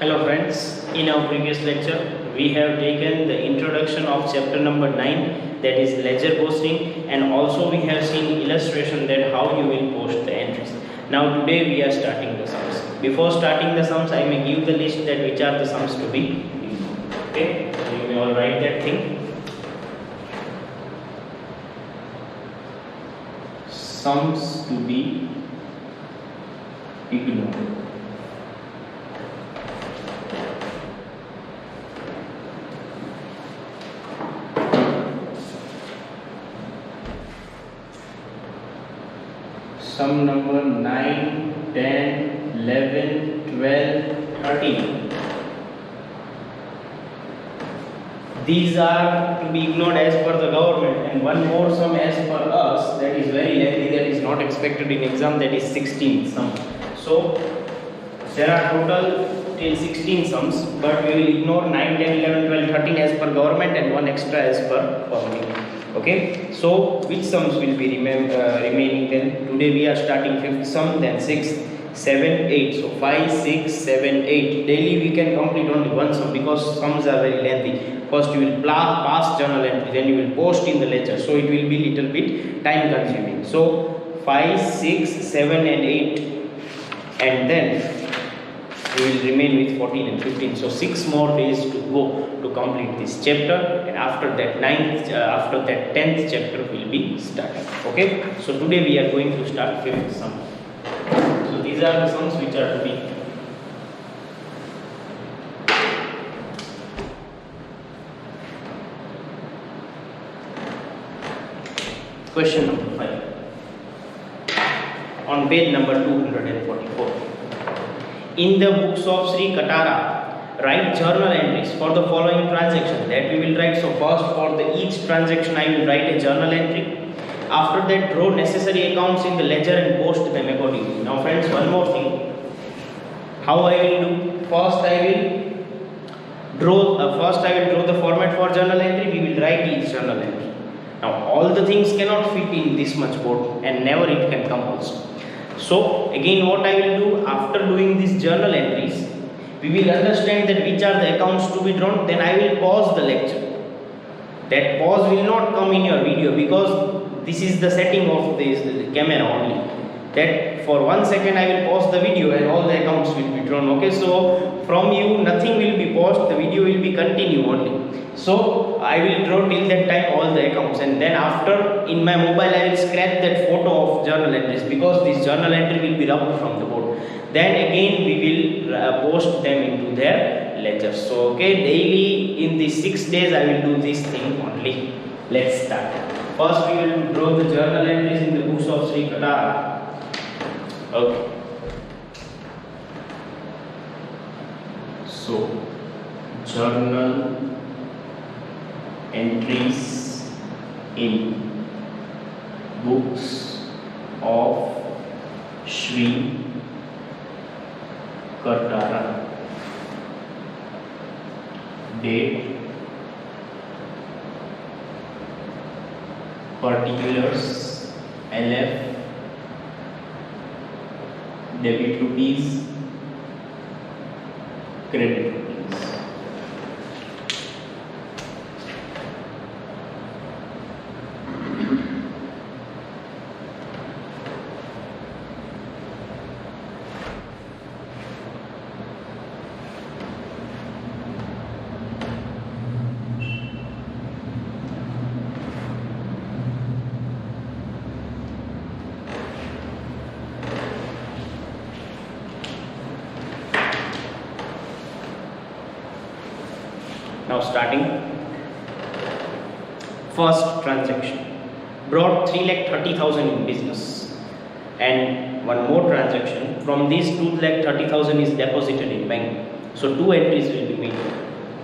Hello friends, in our previous lecture we have taken the introduction of chapter number 9, that is ledger posting, and also we have seen illustration that how you will post the entries. Now today we are starting the sums. Before starting the sums I may give the list that which are the sums to be. Okay, so you may all write that thing. Sums to be ignored. Sum number 9, 10, 11, 12, 13. These are to be ignored as per the government, and one more sum as per us that is very lengthy, that is not expected in exam, that is 16 sum. So there are total till 16 sums, but we will ignore 9, 10, 11, 12, 13 as per government and one extra as per formula. Okay, so which sums will be remaining then? Today we are starting 5th sum, then 6th, 7, 8. So 5, 6, 7, 8. Daily we can complete only one sum because sums are very lengthy. First you will pass journal entry, then you will post in the ledger. So it will be little bit time consuming. So 5, 6, 7 and 8, and then we will remain with 14 and 15. So 6 more days to go to complete this chapter, and after that 10th chapter will be started. Okay, so today we are going to start 5th sum. So these are the sums which are to be. Question number 5 on page number 244. In the books of Sri Katara, write journal entries for the following transaction. That we will write. So first for each transaction I will write a journal entry. After that draw necessary accounts in the ledger and post them accordingly. Now friends, one more thing. How I will do? First I will draw the format for journal entry. We will write each journal entry. Now all the things cannot fit in this much board, and never it can come also. So again what I will do, after doing these journal entries, we will understand that which are the accounts to be drawn. Then I will pause the lecture. That pause will not come in your video because this is the setting of this camera only. That for 1 second I will pause the video and all the accounts will be drawn. Okay, so from you nothing will be paused, the video will be continue only. So I will draw till that time all the accounts, and then after in my mobile I will scratch that photo of journal entries because this journal entry will be rubbed from the board. Then again we will post them into their ledger. So okay, daily in these 6 days I will do this thing only. Let's start. First we will draw the journal entries in the books of Sri Katara. Okay. So journal entries in books of Sri Katara. Date, particulars, LF, debit rupees, credit rupees. Now starting. First transaction, brought 3,30,000 in business, and one more transaction. From these 2,30,000 is deposited in bank. So 2 entries will be made.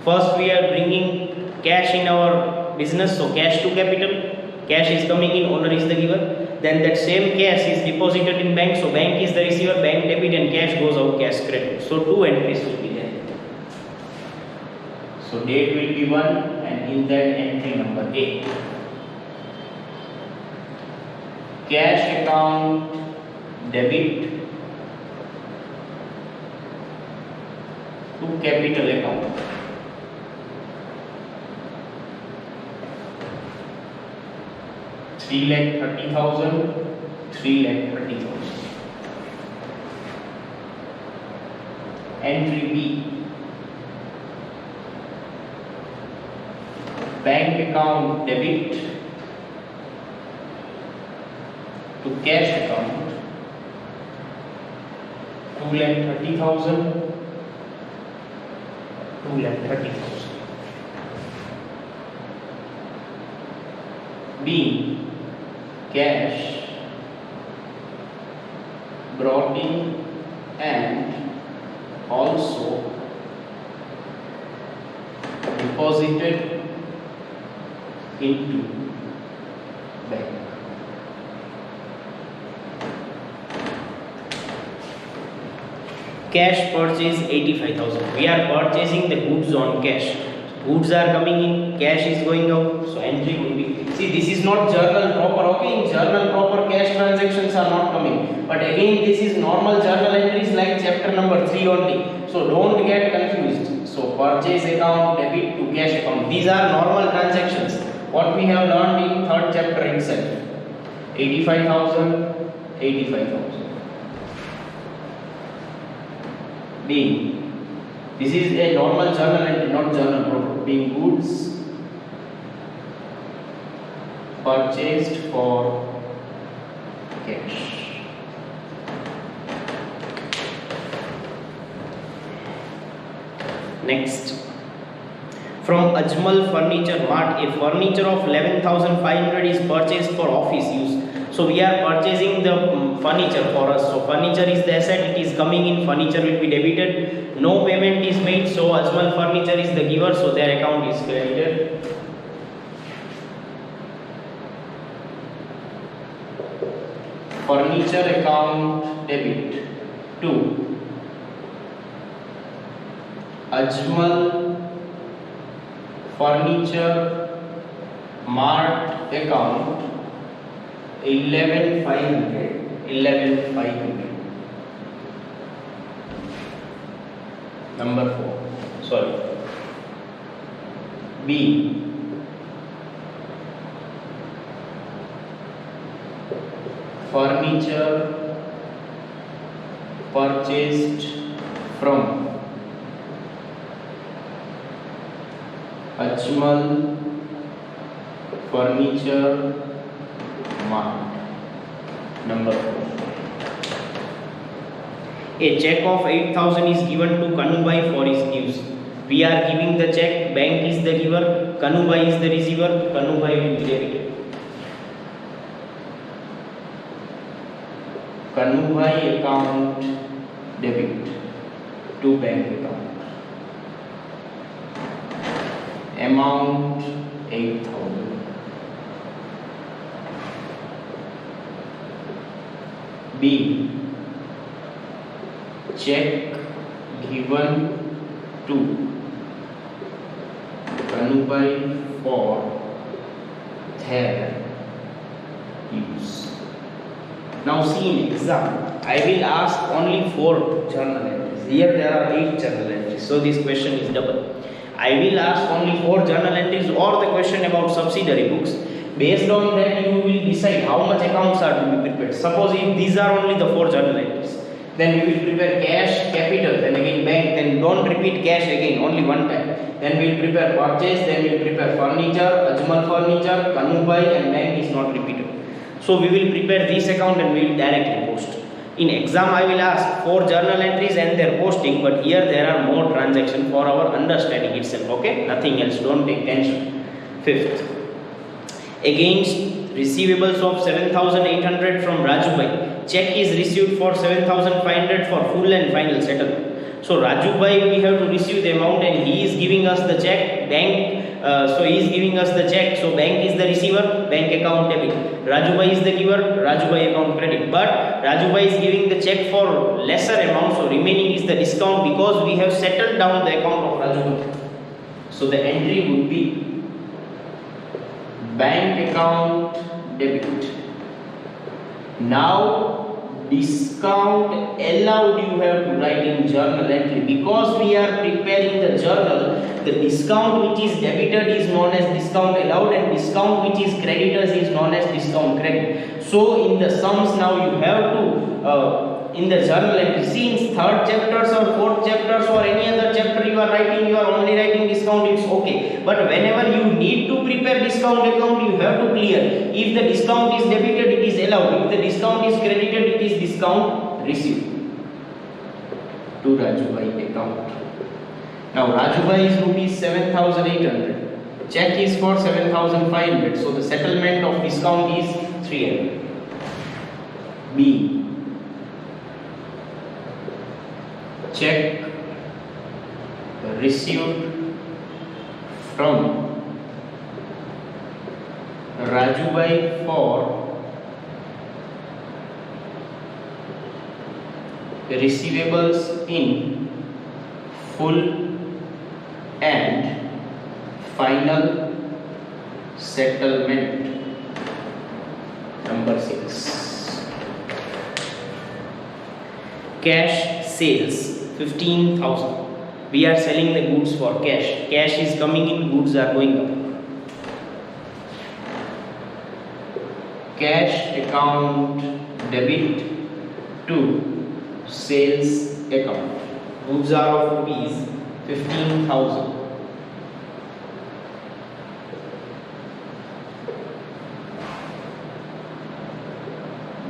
First we are bringing cash in our business, so cash to capital. Cash is coming in, owner is the giver. Then that same cash is deposited in bank, so bank is the receiver, bank debit, and cash goes out, cash credit. So 2 entries will be there. So date will be 1, and in that entry number A. Cash account debit, to capital account. ₹3,30,000, ₹3,30,000. Entry B, bank account debit to cash account, ₹2,30,000, ₹2,30,000. B, cash brought in and also deposited into bank. Cash purchase 85,000. We are purchasing the goods on cash. Goods are coming in, cash is going out. So entry will be. See, this is not journal proper. Okay, in journal proper cash transactions are not coming. But again, this is normal journal entries like chapter number 3 only. So don't get confused. So purchase account debit to cash account. These are normal transactions. What we have learned in 3rd chapter itself. 85,000, 85,000. Being, this is a normal journal entry, not journal proper. Being goods purchased for cash. Next, from Ajmal Furniture Mart, a furniture of 11,500 is purchased for office use. So we are purchasing the furniture for us. So furniture is the asset, it is coming in, furniture will be debited. No payment is made, so Ajmal Furniture is the giver, so their account is credited. Furniture account debit to Ajmal Furniture Mart account 11,500. Number 4. Sorry. B, furniture purchased from Ajmal Furniture Mart. Number 4. A check of 8,000 is given to Kanubai for his gifts. We are giving the check, bank is the giver, Kanubai is the receiver, Kanubai will be debited. Kanubai account debit to bank account. Amount 8,000. B, check given to Kanubai for their use. Now see, in exam I will ask only 4 journal entries. Here there are 8 journal entries, so this question is double. I will ask only 4 journal entries or the question about subsidiary books. Based on that you will decide how much accounts are to be prepared. Suppose if these are only the 4 journal entries, then we will prepare cash, capital, then again bank, then don't repeat cash again, only one time. Then we will prepare purchase, then we will prepare furniture, Ajmal Furniture, Kanubai, and bank is not repeated. So we will prepare this account and we will directly post. In exam I will ask 4 journal entries and their posting, but here there are more transactions for our understanding itself, okay? Nothing else, don't take tension. 5th, against receivables of 7,800 from Rajubai, check is received for 7,500 for full and final settlement. So Rajubai, we have to receive the amount and he is giving us the check. Bank, so he is giving us the check. So bank is the receiver, bank account debit. Rajubai is the giver, Rajubai account credit. But Rajubai is giving the check for lesser amount, so remaining is the discount because we have settled down the account of Rajubai. So the entry would be bank account debit. Now discount allowed you have to write in journal entry. Because we are preparing the journal, the discount which is debited is known as discount allowed, and discount which is credited is known as discount credit. So in the sums now you have to in the journal entry, see in third chapters or fourth chapters or any other chapter you are writing, you are only writing discount, it's okay. But whenever you need to prepare discount account, you have to clear. If the discount is debited, it is allowed. If the discount is credited, it is discount received. To Rajubhai account. Now Rajubhai is rupees 7,800. Check is for 7,500. So the settlement of discount is 300. B. Check received from Rajubhai for receivables in full and final settlement. Number 6. Cash sales 15,000. We are selling the goods for cash. Cash is coming in, goods are going out. Cash account debit to sales account. Goods are of rupees 15,000.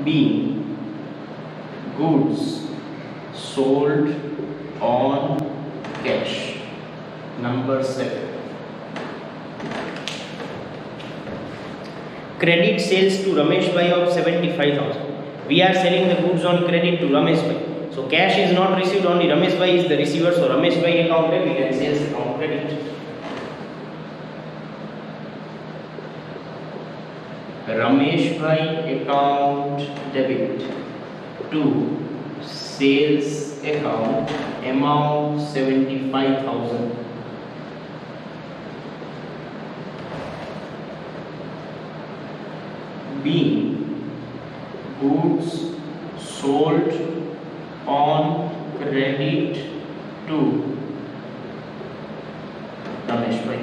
Being goods sold on cash. Number 7. Credit sales to Ramesh Bhai of 75,000. We are selling the goods on credit to Ramesh Bhai. So cash is not received, only Ramesh Bhai is the receiver. So Ramesh Bhai account debit and sales account credit. Ramesh Bhai account debit to sales account amount 75,000. Being goods sold on credit to Ramesh Bhai.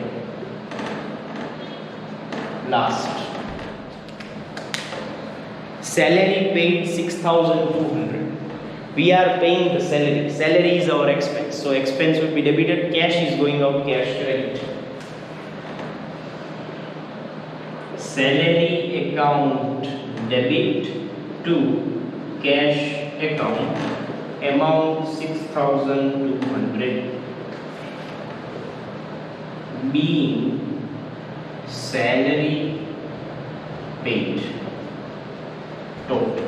Last. Salary paid 6,200. We are paying the salary. Salary is our expense. So expense will be debited. Cash is going out. Cash credit. Salary account debit to cash account amount 6,200. Being salary paid. Total.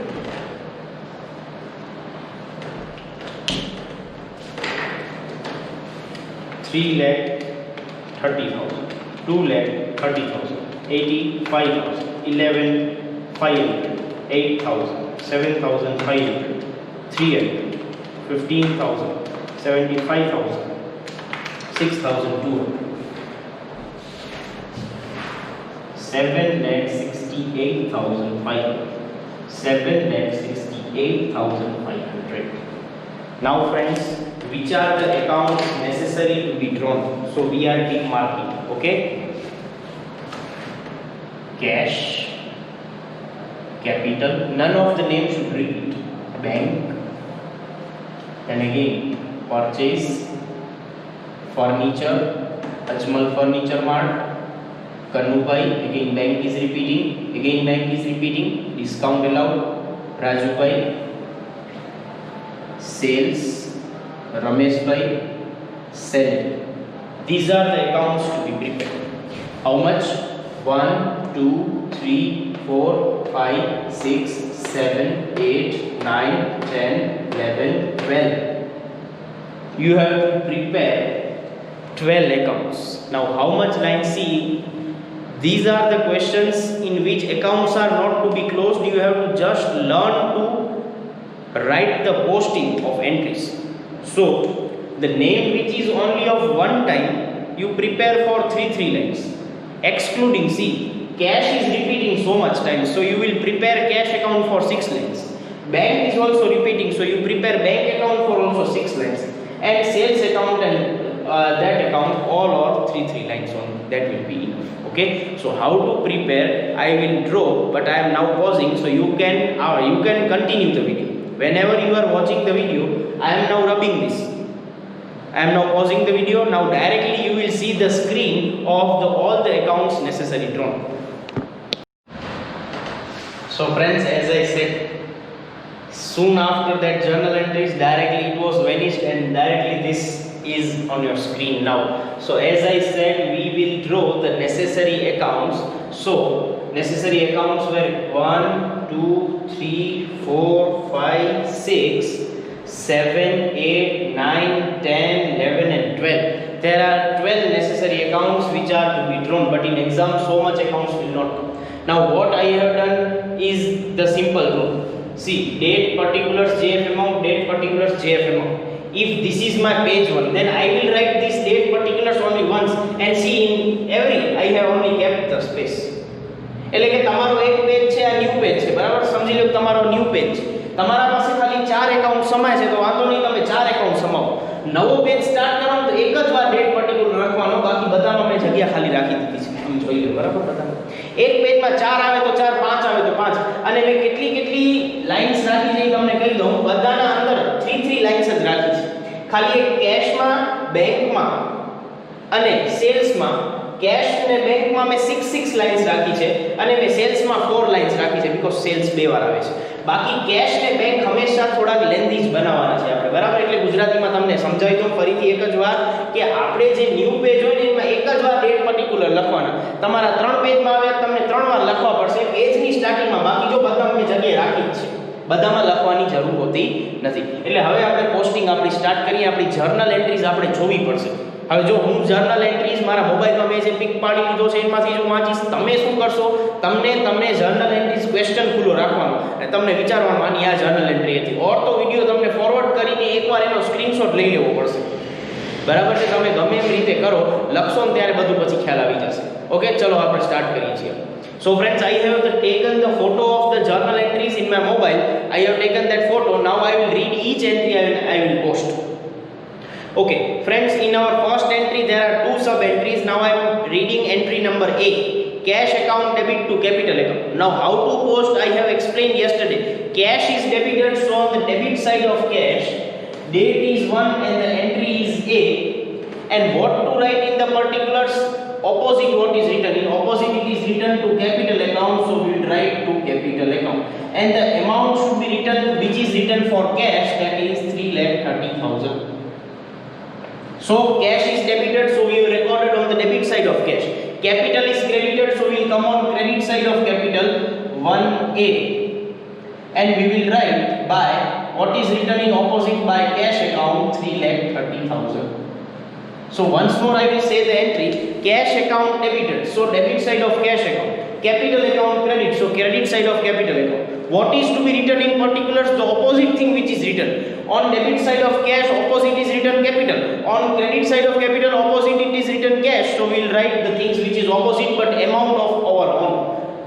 3,30,000, 2,30,000, 85,000, 11,500, 8,000, 7,500, 300, 15,000, 75,000, 6,200, 7,68,500, 7,68,500. Now friends, which are the accounts necessary to be drawn? So we are tick marking, okay? Cash, capital, none of the names should repeat. Bank, then again purchase, furniture, Ajmal Furniture Mart, Kanubai, again bank is repeating, again bank is repeating, discount allowed, Rajubai, sales, Ramesh Bhai, sell. These are the accounts to be prepared. How much? 1, 2, 3, 4, 5, 6, 7, 8, 9, 10, 11, 12. You have to prepare 12 accounts. Now how much line? See, these are the questions in which accounts are not to be closed. You have to just learn to write the posting of entries. So the name which is only of one time, you prepare for 3 lines. Excluding, see, cash is repeating so much time, so you will prepare cash account for 6 lines. Bank is also repeating, so you prepare bank account for also 6 lines, and sales account and that account all are 3 lines only. That will be enough. Okay, so how to prepare I will draw, but I am now pausing, so you can continue the video. Whenever you are watching the video, I am now rubbing this. I am now pausing the video. Now directly you will see the screen of all the accounts necessary drawn. So friends, as I said, soon after that journal entries, directly it was vanished, and directly this is on your screen now. So as I said, we will draw the necessary accounts. So necessary accounts were 1, 2, 3, 4, 5, 6, 7, 8, 9, 10, 11 and 12. There are 12 necessary accounts which are to be drawn, but in exam so much accounts will not come. Now what I have done is the simple rule. See, date particulars JF amount, date particulars JF amount. If this is my page 1, then I will write this date particulars only once, and see in every I have only kept the space. એટલે કે તમારો એક page છે આ new page છે, બરાબર? સમજી લો તમારો ન્યુ પેજ છે, તમારા પાસે ખાલી 4 એકાઉન્ટ સમાય છે, તો વાંધો નહીં, તમે 4 એકાઉન્ટ સમાવો. નવો પેજ સ્ટાર્ટ કરવાનો તો એક જ વાર ડેટ પર્ટિક્યુલર રાખવાનો, બાકી બધામાં મેં જગ્યા ખાલી રાખી દીધી છે. તમે જોઈ લો, બરાબર? બધા એક પેજમાં 4 આવે તો 4, 5 આવે તો 5, અને મેં કેટલી લાઇન્સ રાખી છે તમને કહી દઉં. બધાના અંદર 3 લાઇન્સ જ રાખી છે. ખાલી એક કેશમાં, બેંકમાં અને સેલ્સમાં, કેશ અને બેંકમાં મેં 6 લાઇન્સ રાખી છે, અને મેં સેલ્સમાં 4 લાઇન્સ રાખી છે, બીકોઝ સેલ્સ બે વાર આવે છે. બાકી કેશ ને બેંક હંમેશા થોડાક લેન્ધી જ બનાવવાના છે આપણે, બરાબર? એટલે ગુજરાતીમાં તમને સમજાવી દઉં ફરીથી એક જ વાર કે આપણે જે ન્યુ પેજ હોય ને એમાં એક જ વાર ડેટ પર્ટિક્યુલર લખવાના. તમારા 3 પેજમાં આવે તમને 3 વાર લખવા પડશે પેજની સ્ટાર્ટિંગમાં, બાકી જો બધામાં મેં જગ્યા રાખી જ છે, બધામાં લખવાની જરૂર હોતી નથી. એટલે હવે આપણે પોસ્ટિંગ આપણી સ્ટાર્ટ કરીએ. આપણી જર્નલ એન્ટ્રીઝ આપણે જોવી પડશે. હવે જો હું જર્નલ એન્ટ્રીઝ મારા મોબાઈલમાં મેં જે પિક પાડી લીધો છે એમાંથી જો વાંચીશ, તમે શું કરશો, તમને જર્નલ એન્ટ્રીઝ ક્વેશ્ચન ખુલ્લો રાખવાનો અને તમને વિચારવાનું આની આ જર્નલ એન્ટ્રી હતી, ઓર તો વિડીયો તમને ફોરવર્ડ કરીને એકવાર એનો સ્ક્રીનશોટ લઈ લેવો પડશે, બરાબર છે? તમે ગમે એમ રીતે કરો, લખશો ને ત્યારે બધું પછી ખ્યાલ આવી જશે. ઓકે, ચલો આપણે સ્ટાર્ટ કરીએ છીએ. So friends, I have taken the photo of the journal entries in my mobile. I have taken that photo. Now I will read each entry and I will post. Okay, friends, in our first entry there are 2 sub entries. Now I am reading entry number A, cash account debit to capital account. Now how to post I have explained yesterday. Cash is debited, so on the debit side of cash, date is 1 and the entry is A. And what to write in the particulars? Opposite what is written. In opposite it is written to capital account, so we will write to capital account. And the amount should be written which is written for cash, that is 3,30,000. So cash is debited, so we will record it on the debit side of cash. Capital is credited, so we will come on credit side of capital 1A. And we will write by what is written in opposite by cash account 3,30,000. So once more I will say the entry. Cash account debited, so debit side of cash account. Capital account credit, so credit side of capital account. What is to be written in particulars? The opposite thing which is written. On debit side of cash, opposite is written capital. On credit side of capital, opposite it is written cash. So we will write the things which is opposite, but amount of our own.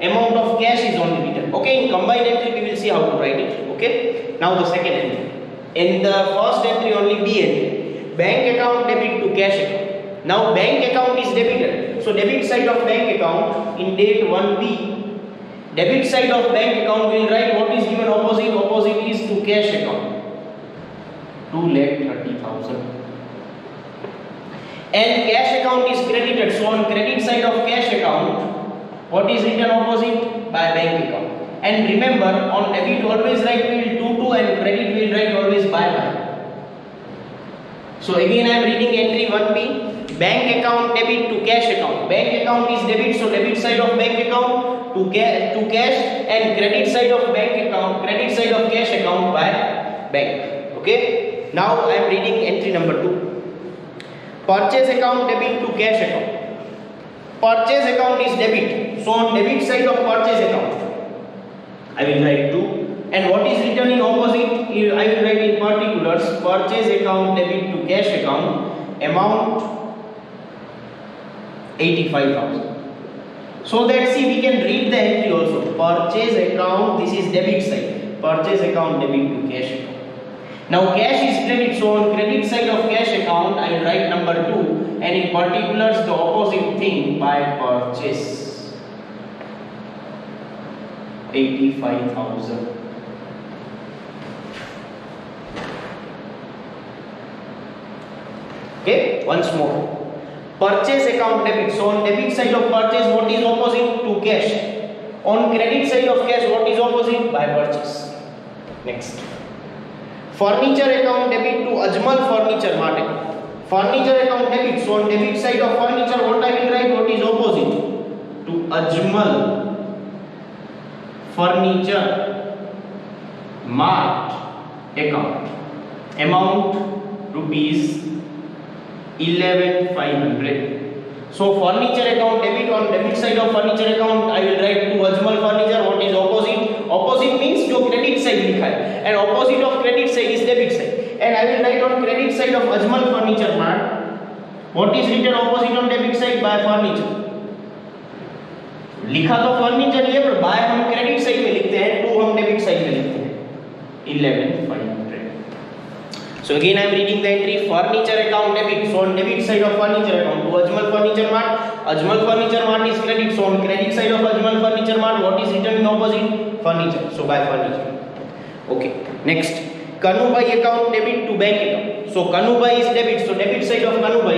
Amount of cash is only written. Okay, in combined entry we will see how to write it. Okay, now the second entry. In the first entry only B entry. Bank account debit to cash account. Now bank account is debited, so debit side of bank account in date 1B, debit side of bank account will write what is given opposite. Opposite is to cash account 2,30,000. And cash account is credited, so on credit side of cash account what is written opposite? By bank account. And remember, on debit always write we will 2 and credit we will write always by. So again I am reading entry 1B. Bank account debit to cash account. Bank account is debit, so debit side of bank account to cash, and credit side of bank account, credit side of cash account by bank. Okay, now I am reading entry number 2. Purchase account debit to cash account. Purchase account is debit, so on debit side of purchase account I will write 2. And what is written in opposite? I will write in particulars. Purchase account debit to cash account, amount 85,000. So that see we can read the entry also. Purchase account, this is debit side. purchase account debit to cash account. Now cash is credit, so on credit side of cash account I will write number 2, and in particulars the opposite thing by purchase. 85,000. Okay, once more. Purchase account debit. So on debit side of purchase, what is opposite to cash? On credit side of cash, what is opposite? By purchase. Next. Furniture account debit to Ajmal Furniture Mart. Furniture account debit. So on debit side of furniture, what I will write? What is opposite to Ajmal Furniture Mart account? Amount rupees 11,500. So furniture account debit, on debit side of furniture account I will write to Ajmal Furniture. What is opposite? Opposite means जो credit side लिखा है, and opposite of credit side is debit side, and I will write on credit side of Ajmal Furniture Mart. What is written opposite on debit side? By furniture. लिखा तो furniture ही है, पर bye हम credit side में लिखते हैं, to हम debit side में लिखते हैं. 11,500. So again I am reading the entry: furniture account debit. So on debit side of furniture account to Ajmal Furniture Mart. Ajmal Furniture Mart is credit. So on credit side of Ajmal Furniture Mart, what is written in opposite? Furniture. So by furniture. Okay. Next, Kanubai account debit to bank account. So Kanubai is debit. So debit side of Kanubai.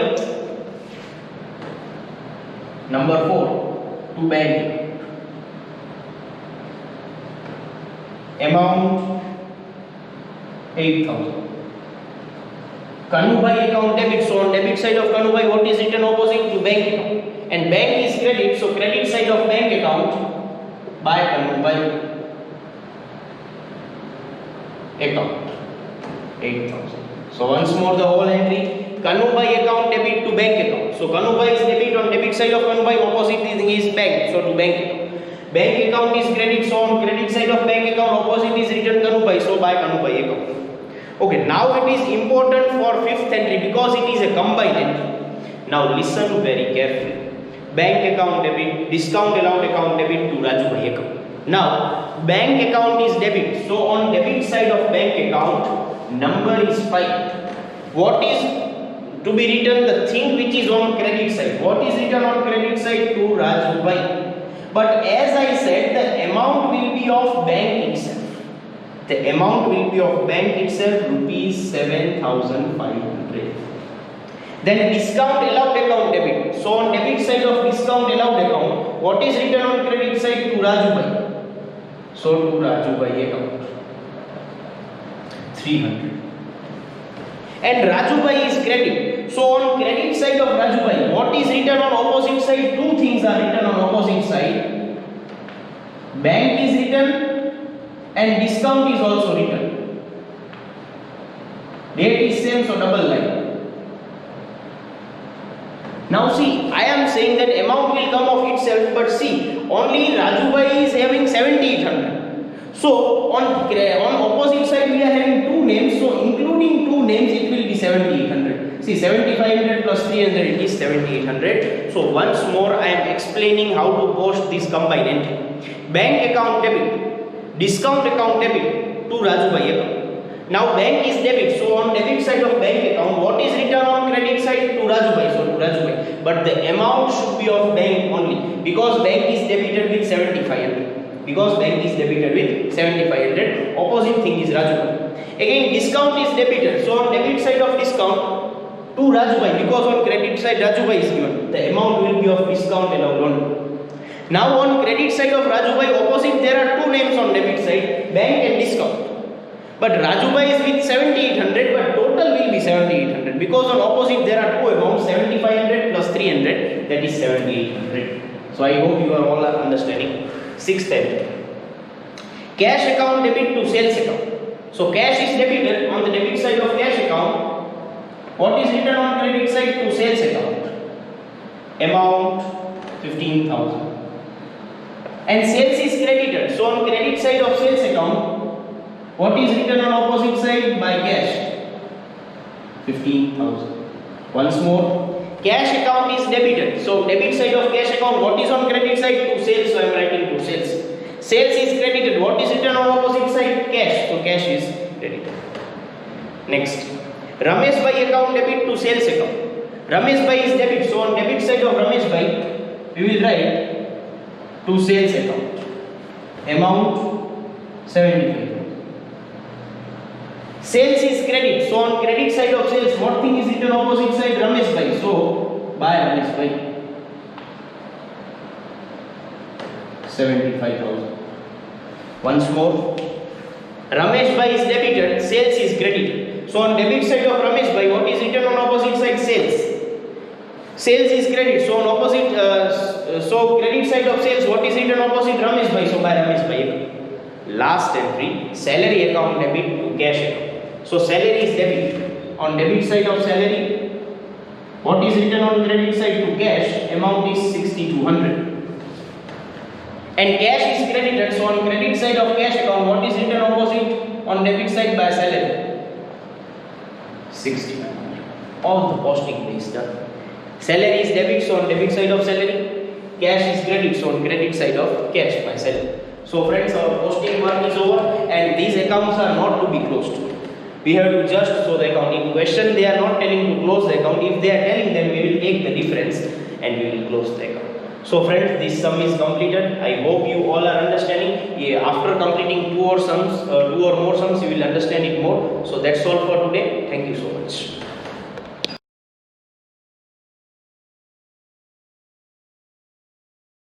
Number 4 to bank. Amount 8,000. Kanubai account debit. So on debit side of Kanubai, what is written opposite to bank account? And bank is credit. So credit side of bank account by Kanubai account 8,000. So once more the whole entry: Kanubai account debit to bank account. So Kanubai is debit, on debit side of Kanubai opposite thing is bank. So to bank account. Bank account is credit. So on credit side of bank account opposite is written Kanubai. So by Kanubai account. Okay, now it is important for fifth entry because it is a combined entry. Now listen very carefully. Bank account debit, discount allowed account debit to Rajubhai account. Now bank account is debit. So on debit side of bank account, number is 5. What is to be written? The thing which is on credit side. What is written on credit side? To Rajubhai. But as I said, the amount will be of bank itself. The amount will be of bank itself, rupees 7,500. Then discount allowed account debit. So on debit side of discount allowed account, what is written on credit side? To Rajubhai. So to Rajubhai account 300. And Rajubhai is credit. So on credit side of Rajubhai, what is written on opposite side? Two things are written on opposite side. Bank is written and discount is also written. Date is same, so double line. Now see, I am saying that amount will come of itself, but see, only Rajubhai is having 7,800. So on opposite side we are having two names, so including two names it will be 7,800. See, 7,500 plus 300, it is 7,800. So once more I am explaining how to post this combined entry. Bank account debit, discount account debit to Rajubhai account. Now bank is debit. So on debit side of bank account, what is written on credit side? To Rajubhai. So to Rajubhai. But the amount should be of bank only, because bank is debited with 7,500. Because bank is debited with 7,500. Opposite thing is Rajubhai. Again, discount is debited. So on debit side of discount to Rajubhai, because on credit side Rajubhai is given. The amount will be of discount allowed only. Now on credit side of Rajubhai, opposite there are two names on debit side, bank and discount. But Rajubhai is with 7,800, but total will be 7,800, because on opposite there are two amounts, 7,500 plus 300, that is 7,800. So I hope you are all understanding. Sixth entry: cash account debit to sales account. So cash is debited on the debit side of cash account. What is written on credit side? To sales account. Amount 15,000. And sales is credited. So on credit side of sales account, what is written on opposite side? By cash 15,000. Once more, cash account is debited. So debit side of cash account, what is on credit side? To sales. So I am writing to sales. Sales is credited. What is written on opposite side? Cash. So cash is credited. Next, Ramesh Bhai account debit to sales account. Ramesh Bhai is debit. So on debit side of Ramesh Bhai, we will write to sales account. Amount 75. Sales is credit. So on credit side of sales, what thing is written opposite side? Ramesh Bhai. So by Ramesh Bhai 75,000. Once more, Ramesh Bhai is debited, sales is credited. So on debit side of Ramesh Bhai, what is written on opposite side? Sales. Sales is credit. So on opposite, so credit side of sales, what is written opposite Ramesh Bhai? So by Ramesh Bhai. Last entry, salary account debit to cash account. So salary is debit. On debit side of salary, what is written on credit side to cash? Amount is 6,200. And cash is credited. So on credit side of cash account, what is written opposite on debit side by salary? 6,200. All the posting is done. Salary is debit. So on debit side of salary, cash is credit. So on credit side of cash by salary. So friends, our posting work is over, and these accounts are not to be closed. We have to just show the account. In question, they are not telling to close the account. If they are telling, then we will take the difference and we will close the account. So friends, this sum is completed. I hope you all are understanding. Yeah, after completing two or more sums, you will understand it more. So that's all for today. Thank you so much.